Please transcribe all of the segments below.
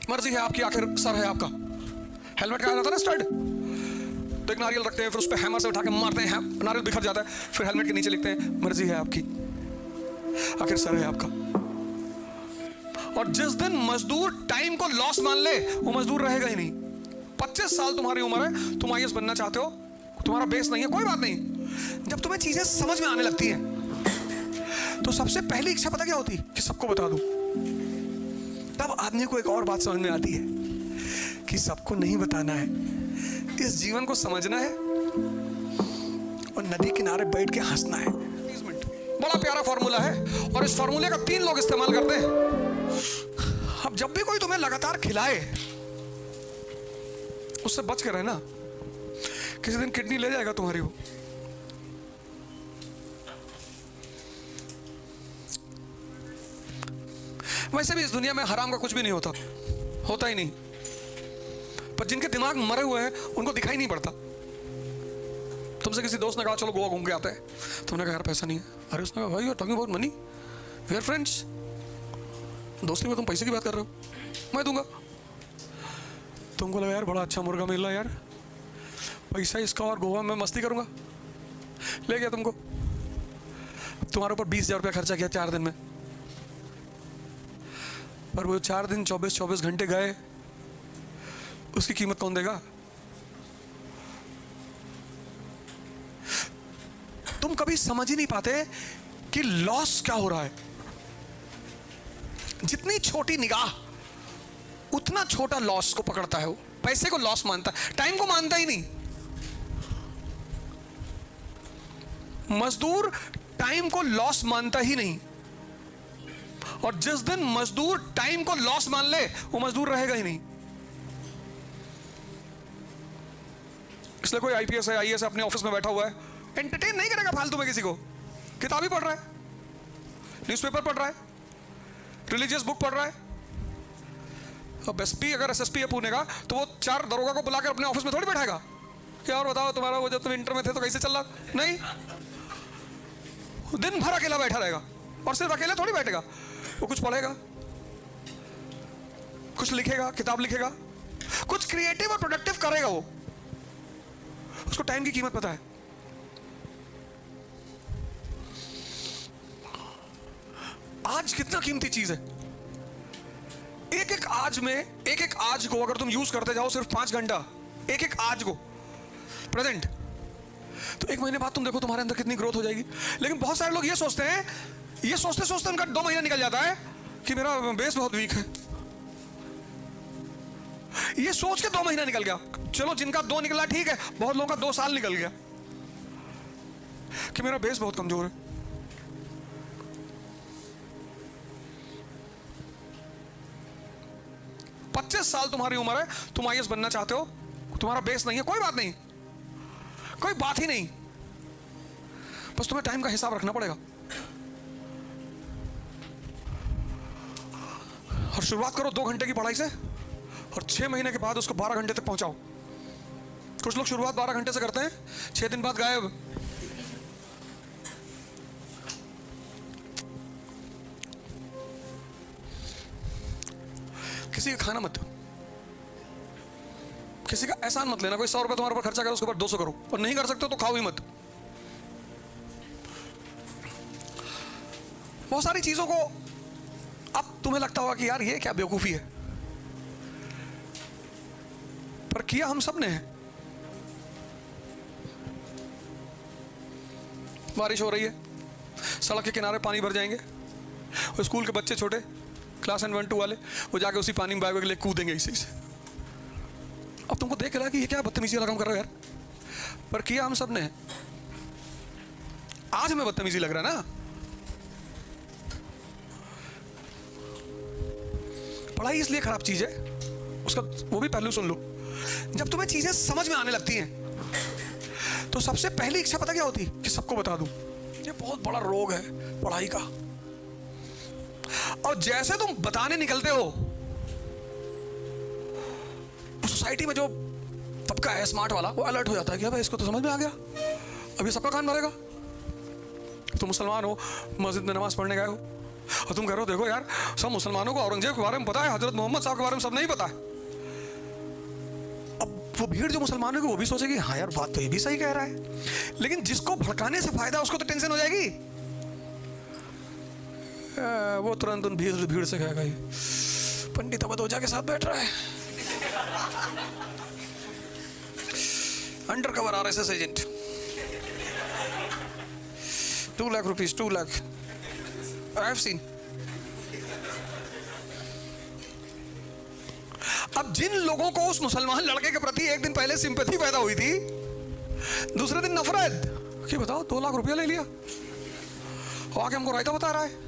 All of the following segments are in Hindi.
मर्जी है आपकी, आखिर सर है आपका। हेलमेट का आ जाता है ना स्टड, तो एक नारियल रखते हैं, फिर उस पर हैमर से उठा के मारते हैं, नारियल बिखर जाता है, फिर हेलमेट के नीचे लिखते हैं मर्जी है आपकी, आखिर सर है आपका। और जिस दिन मजदूर टाइम को लॉस मान ले, वो मजदूर रहेगा ही नहीं। 25 साल तुम्हारी उम्र है, तुम आईएएस बनना चाहते हो, तुम्हारा बेस नहीं है, कोई बात नहीं। जब तुम्हें चीजें समझ में आने लगती हैं तो सबसे पहली इच्छा पता क्या होती है? कि सबको बता दूं। तब आदमी को एक और बात समझ में आती है कि सबको नहीं बताना है, इस जीवन को समझना है और नदी किनारे बैठ के हंसना है। बड़ा प्यारा फॉर्मूला है और इस फॉर्मूले का 3 लोग इस्तेमाल करते हैं। अब जब भी कोई तुम्हें लगातार खिलाए, उससे बच के रहना, किसी दिन किडनी ले जाएगा तुम्हारी वो। वैसे भी इस दुनिया में हराम का कुछ भी नहीं होता, होता ही नहीं, पर जिनके दिमाग मरे हुए हैं उनको दिखाई नहीं पड़ता। तुमसे किसी दोस्त ने कहा चलो गोवा घूम के आते हैं, तुमने कहा यार पैसा नहीं है। अरे उसने कहा भाई you are talking about money, we are friends. दोस्ती में तुम पैसे की बात कर रहे हो, मैं दूंगा। तुमको लगा यार बड़ा अच्छा मुर्गा मिल रहा है यार, पैसा इसका और गोवा में मस्ती करूंगा, ले गया तुमको। तुम्हारे ऊपर 20,000 रुपया खर्चा किया 4 दिन में, पर वो 4 दिन 24 घंटे गए, उसकी कीमत कौन देगा? तुम कभी समझ ही नहीं पाते कि लॉस क्या हो रहा है। जितनी छोटी निगाह उतना छोटा लॉस को पकड़ता है वो। पैसे को लॉस मानता है, टाइम को मानता ही नहीं। मजदूर टाइम को लॉस मानता ही नहीं, और जिस दिन मजदूर टाइम को लॉस मान ले, वो मजदूर रहेगा ही नहीं। इसलिए कोई आईपीएस है, आईएएस अपने ऑफिस में बैठा हुआ है, एंटरटेन नहीं करेगा फालतू में किसी को। किताब ही पढ़ रहा है, न्यूज़पेपर पढ़ रहा है, रिलीजियस बुक पढ़ रहा है। अब एसपी अगर एसएसपी है पुणे का, तो वो 4 दरोगा को बुलाकर अपने ऑफिस में थोड़ी बैठाएगा कि और बताओ तुम्हारा वो जब तुम इंटर में थे तो कैसे चल रहा? नहीं, दिन भर अकेला बैठा रहेगा। और सिर्फ अकेले थोड़ी बैठेगा, वो कुछ पढ़ेगा, कुछ लिखेगा, किताब लिखेगा, कुछ क्रिएटिव और प्रोडक्टिव करेगा। वो उसको टाइम की कीमत पता है। आज कितना कीमती चीज है। एक एक आज में, एक एक आज को अगर तुम यूज करते जाओ सिर्फ 5 घंटा, एक एक आज को प्रेजेंट, तो 1 महीने बाद तुम देखो तुम्हारे अंदर कितनी ग्रोथ हो जाएगी। लेकिन बहुत सारे लोग ये सोचते हैं, ये सोचते सोचते उनका 2 महीना निकल जाता है कि मेरा बेस बहुत वीक है। ये सोच के 2 महीना निकल गया। चलो जिनका 2 निकला ठीक है, बहुत लोगों का 2 साल निकल गया कि मेरा बेस बहुत कमजोर है। साल तुम्हारी उम्र है, तुम आईएएस बनना चाहते हो, तुम्हारा बेस नहीं है, कोई बात नहीं, कोई बात ही नहीं, बस तुम्हें टाइम का हिसाब रखना पड़ेगा। और शुरुआत करो 2 घंटे की पढ़ाई से, और 6 महीने के बाद उसको 12 घंटे तक पहुंचाओ। कुछ लोग शुरुआत 12 घंटे से करते हैं, 6 दिन बाद गायब। किसी का खाना मत दो, किसी का एहसान मत लेना। कोई 100 रुपए तुम्हारे ऊपर खर्चा करे, उसके ऊपर 200 करो, और नहीं कर सकते तो खाओ ही मत। बहुत सारी चीजों को अब तुम्हें लगता होगा कि यार ये क्या बेवकूफी है, पर किया हम सब ने है। बारिश हो रही है, सड़क के किनारे पानी भर जाएंगे, और स्कूल के बच्चे छोटे क्लास 1, 2 वाले, वो जाके उसी पानी में बैग ले कूदेंगे इसी से। अब तुमको देख रहा है कि ये क्या बदतमीजी वाला काम कर रहे हो यार, पर किया हम सब ने है। आज हमें बदतमीजी लग रहा है ना। पढ़ाई इसलिए खराब चीज है, उसका वो भी पहलू सुन लो। जब तुम्हें चीजें समझ में आने लगती हैं तो सबसे पहली इच्छा पता क्या होती है? कि सबको बता दूं। ये बहुत बड़ा रोग है पढ़ाई का। और जैसे तुम बताने निकलते हो, सोसाइटी में जो तबका है स्मार्ट वाला, वो अलर्ट हो जाता है कि भाई इसको तो समझ में आ गया, अभी सबका कान भरेगा। तुम मुसलमान हो, मस्जिद में नमाज पढ़ने गए हो, और तुम कह रहे हो देखो यार, सब मुसलमानों को औरंगजेब के बारे में पता है, हजरत मोहम्मद साहब के बारे में सब नहीं पता है। अब वो भीड़ जो मुसलमानों की वो भी सोचेगी हाँ यार बात तो ये भी सही कह रहा है, लेकिन जिसको भड़काने से फायदा उसको तो टेंशन हो जाएगी। वो तुरंत उन भीड़ से कहेगा पंडित अबदोजा के साथ बैठ रहा है, under cover RSS agent, 2 lakh rupees, 2 lakh, I have seen. अब जिन लोगों को उस मुसलमान लड़के के प्रति एक दिन पहले सिंपैथी पैदा हुई थी, दूसरे दिन नफरत कि बताओ 2 लाख रुपया ले लिया और आके हमको रायता बता रहा है,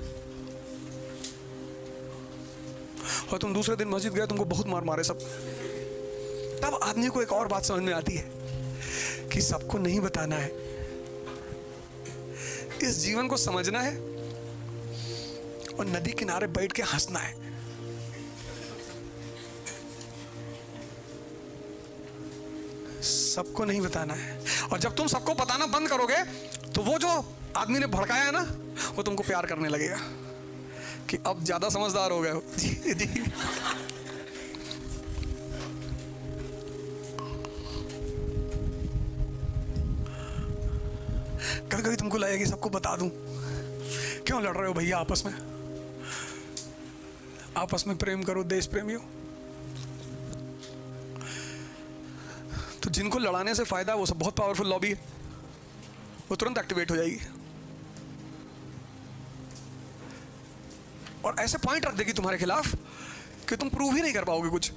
और तुम दूसरे दिन मस्जिद गए, तुमको बहुत मार मारे सब। तब आदमी को एक और बात समझ में आती है कि सबको नहीं बताना है, इस जीवन को समझना है और नदी किनारे बैठ के हंसना है। सबको नहीं बताना है, और जब तुम सबको बताना बंद करोगे तो वो जो आदमी ने भड़काया है ना, वो तुमको प्यार करने लगेगा कि अब ज्यादा समझदार हो गए हो। जी जी। कभी कभी तुमको लगेगा कि सबको बता दूं, क्यों लड़ रहे हो भैया आपस में, आपस में प्रेम करो देश प्रेमियों। तो जिनको लड़ाने से फायदा है वो सब बहुत पावरफुल लॉबी है, वो तुरंत एक्टिवेट हो जाएगी और ऐसे पॉइंट रख देगी तुम्हारे खिलाफ कि तुम प्रूव ही नहीं कर पाओगे कुछ।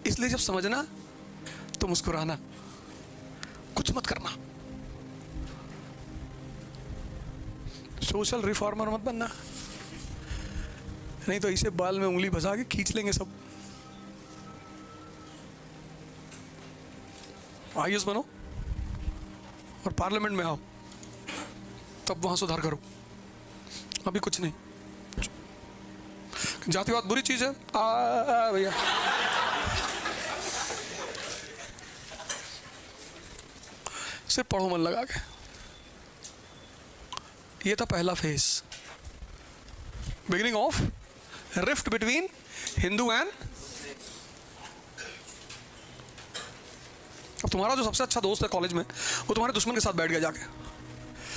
इसलिए जब समझना तो मुस्कुराना, कुछ मत करना। सोशल रिफॉर्मर मत बनना, नहीं तो इसे बाल में उंगली फंसा के खींच लेंगे सब। आईएएस बनो और पार्लियामेंट में आओ, तब वहां सुधार करो, अभी कुछ नहीं। जातिवाद बुरी चीज है भैया, सिर्फ पढ़ो मन लगा के। ये था पहला phase, beginning of rift between Hindu and. अब तुम्हारा जो सबसे अच्छा दोस्त है कॉलेज में, वो तुम्हारे दुश्मन के साथ बैठ गया जाके,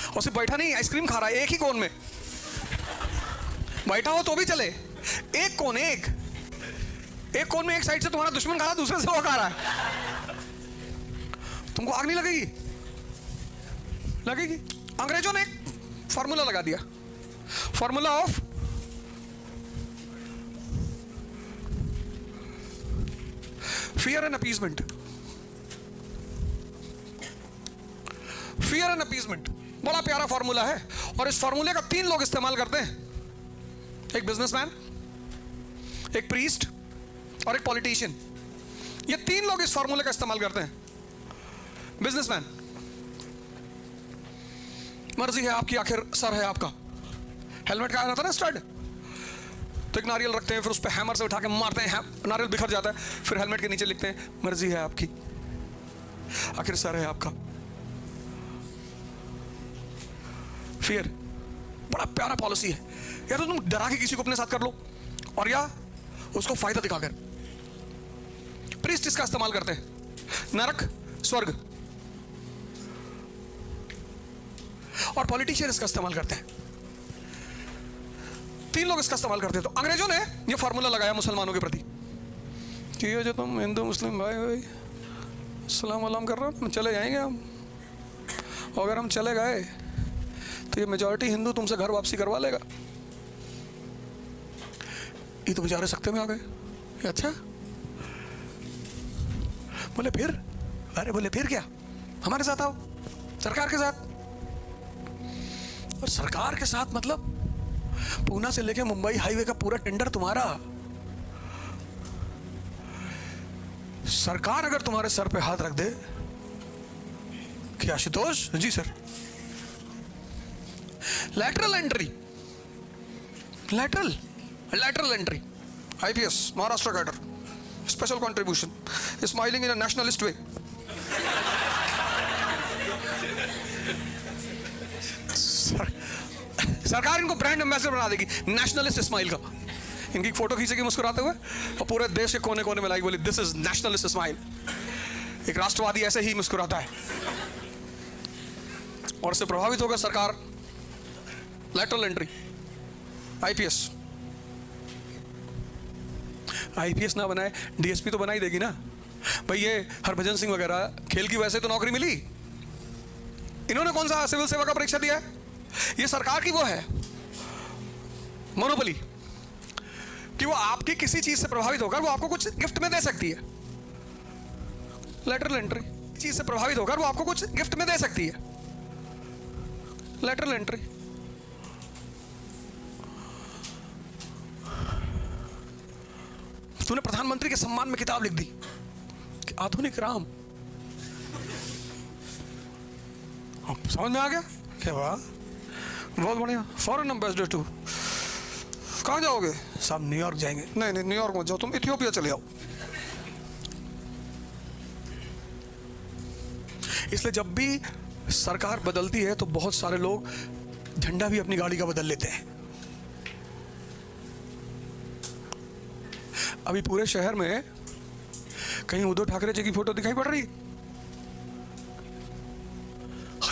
और सिर्फ बैठा नहीं, आइसक्रीम खा रहा है एक ही कोन में बैठा हो तो भी चले, एक कोन, एक कोन में एक साइड से तुम्हारा दुश्मन खा रहा है, दूसरे से वो खा रहा है, तुमको आग नहीं लगेगी? लगेगी। अंग्रेजों ने एक फॉर्मूला लगा दिया, formula of fear and appeasement. Fear and appeasement बड़ा प्यारा फॉर्मूला है, और इस फॉर्मूले का 3 लोग इस्तेमाल करते हैं, एक बिजनेसमैन, एक प्रीस्ट और एक पॉलिटिशियन। ये 3 लोग इस फॉर्मूले का इस्तेमाल करते हैं। बिजनेसमैन, मर्जी है आपकी, आखिर सर है आपका। हेलमेट का आया था ना स्टड, तो एक नारियल रखते हैं, फिर उस पर हैमर से उठा के मारते हैं, नारियल बिखर जाता है, फिर हेलमेट के नीचे लिखते हैं मर्जी है आपकी, आखिर सर है आपका। फियर बड़ा प्यारा पॉलिसी है, या तो तुम डरा के किसी को अपने साथ कर लो, और या उसको फायदा दिखाकर। प्रीस्ट इसका इस्तेमाल करते हैं, नरक स्वर्ग, और पॉलिटिशियन इसका इस्तेमाल करते हैं। 3 लोग इसका इस्तेमाल करते हैं। तो अंग्रेजों ने यह फार्मूला लगाया मुसलमानों के प्रति कि ये जो तुम हिंदू मुस्लिम भाई सलाम वलाम कर रहे हो, चले जाएंगे हम, और अगर हम चले गए तो ये मेजॉरिटी हिंदू तुमसे घर वापसी करवा लेगा। ये तो बेचारे सख्ते में आ गए। अच्छा, बोले फिर? अरे बोले फिर क्या, हमारे साथ आओ, सरकार के साथ। और सरकार के साथ मतलब पूना से लेके मुंबई हाईवे का पूरा टेंडर तुम्हारा। सरकार अगर तुम्हारे सर पे हाथ रख दे कि Ashutosh ji sir, lateral entry, lateral entry, IPS Maharashtra cadre, special contribution, smiling in a nationalist way. सरकार इनको ब्रांड एम्बेसडर बना देगी नेशनलिस्ट इस्माइल का। इनकी फोटो खींचेगी मुस्कुराते हुए और पूरे देश के कोने कोने में लाएगी, बोली दिस इज नेशनलिस्ट इस्माइल। एक राष्ट्रवादी ऐसे ही मुस्कुराता है और इससे प्रभावित होगा सरकार। लैटरल एंट्री, आईपीएस ना बनाए डीएसपी तो बना ही देगी ना भाई। ये हरभजन सिंह वगैरह खेल की वजह से तो नौकरी मिली, इन्होंने कौन सा सिविल सेवा का परीक्षा दिया है? ये सरकार की वो है मोनोपोली कि वो आपकी किसी चीज से प्रभावित होकर वो आपको कुछ गिफ्ट में दे सकती है। लैटरल एंट्री, चीज से प्रभावित होकर वो आपको कुछ गिफ्ट में दे सकती है। Lateral entry. तूने प्रधानमंत्री के सम्मान में किताब लिख दी कि आधुनिक राम। समझ में आ गया क्या? वाह, बहुत बढ़िया। फॉरेन एम्बेसडर टू, कहां जाओगे? साहब न्यूयॉर्क जाएंगे। नहीं नहीं, न्यूयॉर्क मत जाओ, तुम इथियोपिया चले आओ। इसलिए जब भी सरकार बदलती है तो बहुत सारे लोग झंडा भी अपनी गाड़ी का बदल लेते हैं। अभी पूरे शहर में कहीं उद्धव ठाकरे जी की फोटो दिखाई पड़ रही है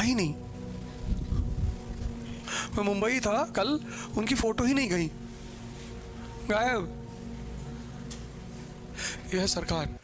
ही नहीं। मैं मुंबई था कल, उनकी फोटो ही नहीं गई, गायब। यह है सरकार।